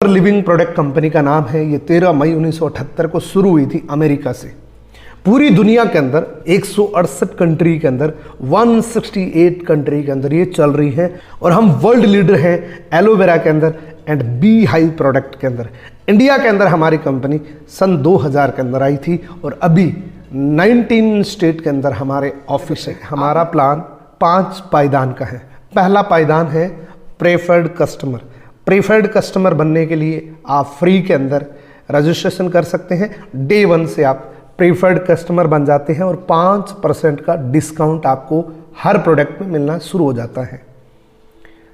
Living product company का नाम है। ये 13 मई 1978 को शुरू हुई थी अमेरिका से। पूरी दुनिया के अंदर 168 कंट्री के अंदर 168 कंट्री के अंदर ये चल रही है और हम वर्ल्ड लीडर हैं एलोवेरा के अंदर एंड बी हाइव प्रोडक्ट के अंदर। इंडिया के अंदर हमारी कंपनी सन 2000 के अंदर आई थी और अभी 19 स्टेट के अंदर हमारे ऑफिस है। हमारा प्लान 5 पायदान का है। पहला पायदान है प्रेफर्ड कस्टमर। प्रेफर्ड कस्टमर बनने के लिए आप फ्री के अंदर रजिस्ट्रेशन कर सकते हैं। डे 1 से आप प्रेफर्ड कस्टमर बन जाते हैं और 5% का डिस्काउंट आपको हर प्रोडक्ट में मिलना शुरू हो जाता है।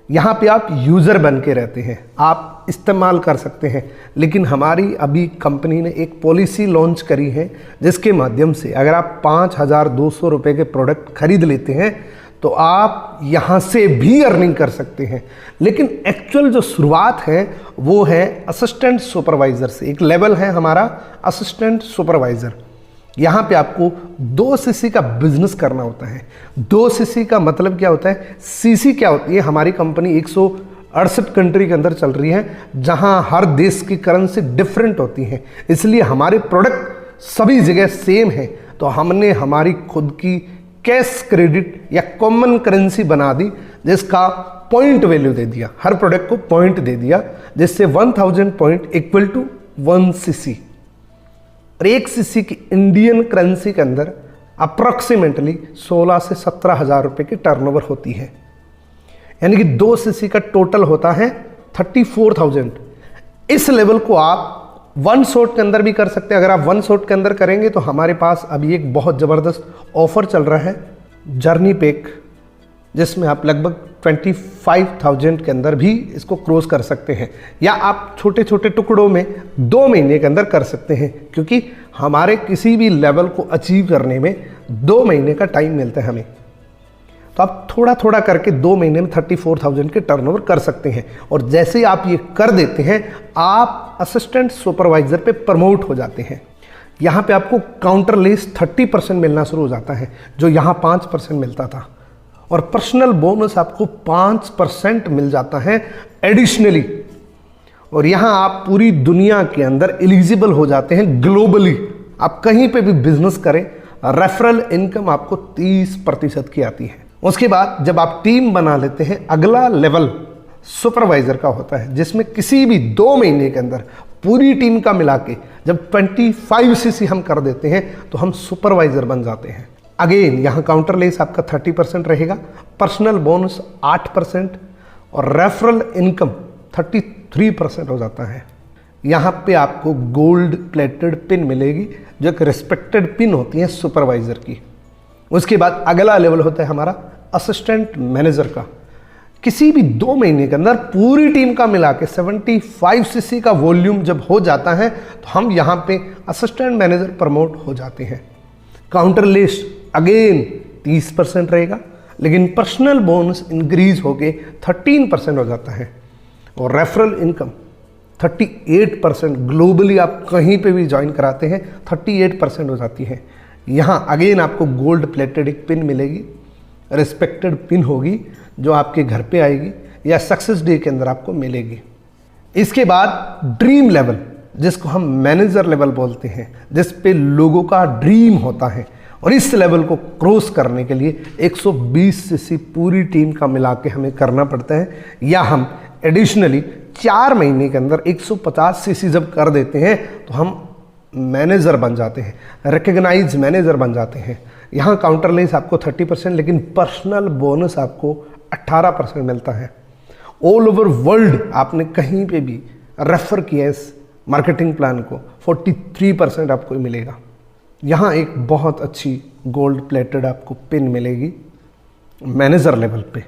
यहाँ पे आप यूज़र बन के रहते हैं, आप इस्तेमाल कर सकते हैं, लेकिन हमारी अभी कंपनी ने एक पॉलिसी लॉन्च करी है जिसके माध्यम से अगर आप 5200 रुपये के प्रोडक्ट खरीद लेते हैं तो आप यहाँ से भी अर्निंग कर सकते हैं। लेकिन एक्चुअल जो शुरुआत है वो है असिस्टेंट सुपरवाइज़र से। एक लेवल है हमारा असिस्टेंट सुपरवाइज़र। यहाँ पे आपको 2 सीसी का बिजनेस करना होता है। 2 सीसी का मतलब क्या होता है, सीसी क्या होती है। हमारी कंपनी 168 कंट्री के अंदर चल रही है जहाँ हर देश की करेंसी डिफरेंट होती है, इसलिए हमारे प्रोडक्ट सभी जगह सेम है। तो हमने हमारी खुद की कैश क्रेडिट या कॉमन करेंसी बना दी जिसका पॉइंट वैल्यू दे दिया, हर प्रोडक्ट को पॉइंट दे दिया, जिससे 1000 पॉइंट इक्वल टू 1 सीसी। और 1 सीसी की इंडियन करेंसी के अंदर अप्रॉक्सीमेटली 16 से 17 हज़ार रुपये की टर्नओवर होती है। यानी कि 2 सीसी का टोटल होता है 34,000। इस लेवल को आप 1 शॉट के अंदर भी कर सकते हैं। अगर आप 1 शॉट के अंदर करेंगे तो हमारे पास अभी एक बहुत ज़बरदस्त ऑफर चल रहा है जर्नी पैक, जिसमें आप लगभग 25,000 के अंदर भी इसको क्रॉस कर सकते हैं, या आप छोटे छोटे टुकड़ों में 2 महीने के अंदर कर सकते हैं, क्योंकि हमारे किसी भी लेवल को अचीव करने में 2 महीने का टाइम मिलता है हमें। तो आप थोड़ा थोड़ा करके 2 महीने में 34,000 के टर्नओवर कर सकते हैं। और जैसे ही आप ये कर देते हैं आप असिस्टेंट सुपरवाइजर पे प्रमोट हो जाते हैं। यहाँ पे आपको काउंटर लेस 30% मिलना शुरू हो जाता है, जो यहाँ 5% मिलता था, और पर्सनल बोनस आपको 5% मिल जाता है एडिशनली। और यहाँ आप पूरी दुनिया के अंदर एलिजिबल हो जाते हैं ग्लोबली। आप कहीं पे भी बिजनेस करें, रेफरल इनकम आपको 30% की आती है। उसके बाद जब आप टीम बना लेते हैं, अगला लेवल सुपरवाइजर का होता है, जिसमें किसी भी 2 महीने के अंदर पूरी टीम का मिला के जब 25 सीसी हम कर देते हैं तो हम सुपरवाइजर बन जाते हैं। अगेन यहाँ काउंटर लेस आपका 30% रहेगा, पर्सनल बोनस 8% और रेफरल इनकम 33% हो जाता है। यहाँ पे आपको गोल्ड प्लेटेड पिन मिलेगी, जो एक रिस्पेक्टेड पिन होती है सुपरवाइजर की। उसके बाद अगला लेवल होता है हमारा असिस्टेंट मैनेजर का। किसी भी 2 महीने के अंदर पूरी टीम का मिला के 75 सीसी का वॉल्यूम जब हो जाता है तो हम यहाँ पे असिस्टेंट मैनेजर प्रमोट हो जाते हैं। काउंटर लेस अगेन 30% रहेगा, लेकिन पर्सनल बोनस इंक्रीज होके 13% हो जाता है, और रेफरल इनकम 38%। ग्लोबली आप कहीं पे भी ज्वाइन कराते हैं 38% हो जाती है। यहाँ अगेन आपको गोल्ड प्लेटेड एक पिन मिलेगी, रिस्पेक्टेड पिन होगी, जो आपके घर पे आएगी या सक्सेस डे के अंदर आपको मिलेगी। इसके बाद ड्रीम लेवल, जिसको हम मैनेजर लेवल बोलते हैं, जिस पे लोगों का ड्रीम होता है, और इस लेवल को क्रॉस करने के लिए 120 सीसी पूरी टीम का मिला के हमें करना पड़ता है, या हम एडिशनली 4 महीने के अंदर 150 सीसी जब कर देते हैं तो हम मैनेजर बन जाते हैं, रिकग्नाइज मैनेजर बन जाते हैं। यहाँ काउंटर लेस आपको 30%, लेकिन पर्सनल बोनस आपको 18% मिलता है। ऑल ओवर वर्ल्ड आपने कहीं पे भी रेफर किया इस मार्केटिंग प्लान को, 43% आपको मिलेगा। यहाँ एक बहुत अच्छी गोल्ड प्लेटेड आपको पिन मिलेगी मैनेजर लेवल पे।